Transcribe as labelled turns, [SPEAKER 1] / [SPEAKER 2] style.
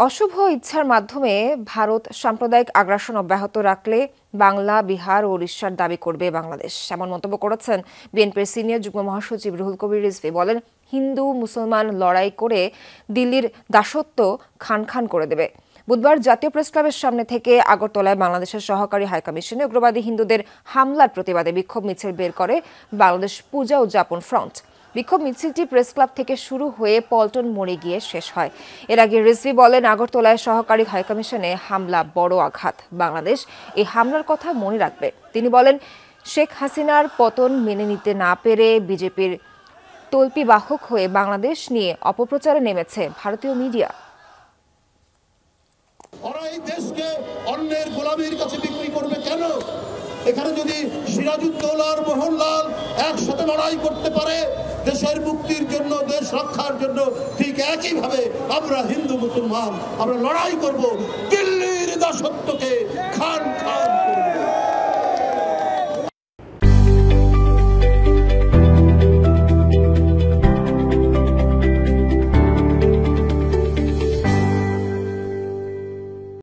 [SPEAKER 1] অশুভ ইচ্ছার মাধ্যমে ভারত সাম্প্রদায়িক আগ্রাসন অব্যাহত রাখলে বাংলা, বিহার ও উড়িষ্যার দাবি করবে বাংলাদেশ, এমন মন্তব্য করেছেন বিএনপির সিনিয়র যুগ্ম মহাসচিব রুহুল কবির রিজভী। বলেন, হিন্দু মুসলমান লড়াই করে দিল্লির দাসত্ব খান খান করে দেবে। বুধবার জাতীয় প্রেসক্লাবের সামনে থেকে আগরতলায় বাংলাদেশের সহকারী হাইকমিশনে উগ্রবাদী হিন্দুদের হামলার প্রতিবাদে বিক্ষোভ মিছিল বের করে বাংলাদেশ পূজা উদযাপন ফ্রন্ট। বিক্ষোভ মিছিলটি প্রেস ক্লাব থেকে শুরু হয়ে পল্টন মোড়ে গিয়ে শেষ হয়। এর আগে রিজভী বলেন, আগরতলায় সহকারী হাইকমিশনে হামলা বড় আঘাত, বাংলাদেশ এই হামলার কথা মনে রাখবে। তিনি বলেন, শেখ হাসিনার পতন মেনে নিতে না পেরে বিজেপির তল্পিবাহক হয়ে বাংলাদেশ নিয়ে অপপ্রচারে নেমেছে ভারতীয় মিডিয়া।
[SPEAKER 2] ওরা এই দেশকে অন্যের গোলামীর কাছে বিক্রি করবে কেন? এখানে যদি সিরাজউদ্দৌলার মোহনলাল একসাথে লড়াই করতে পারে দেশের মুক্তির জন্য, দেশ রক্ষার জন্য, ঠিক একইভাবে আমরা হিন্দু মুসলমান আমরা লড়াই করব দিল্লির দাসত্বকে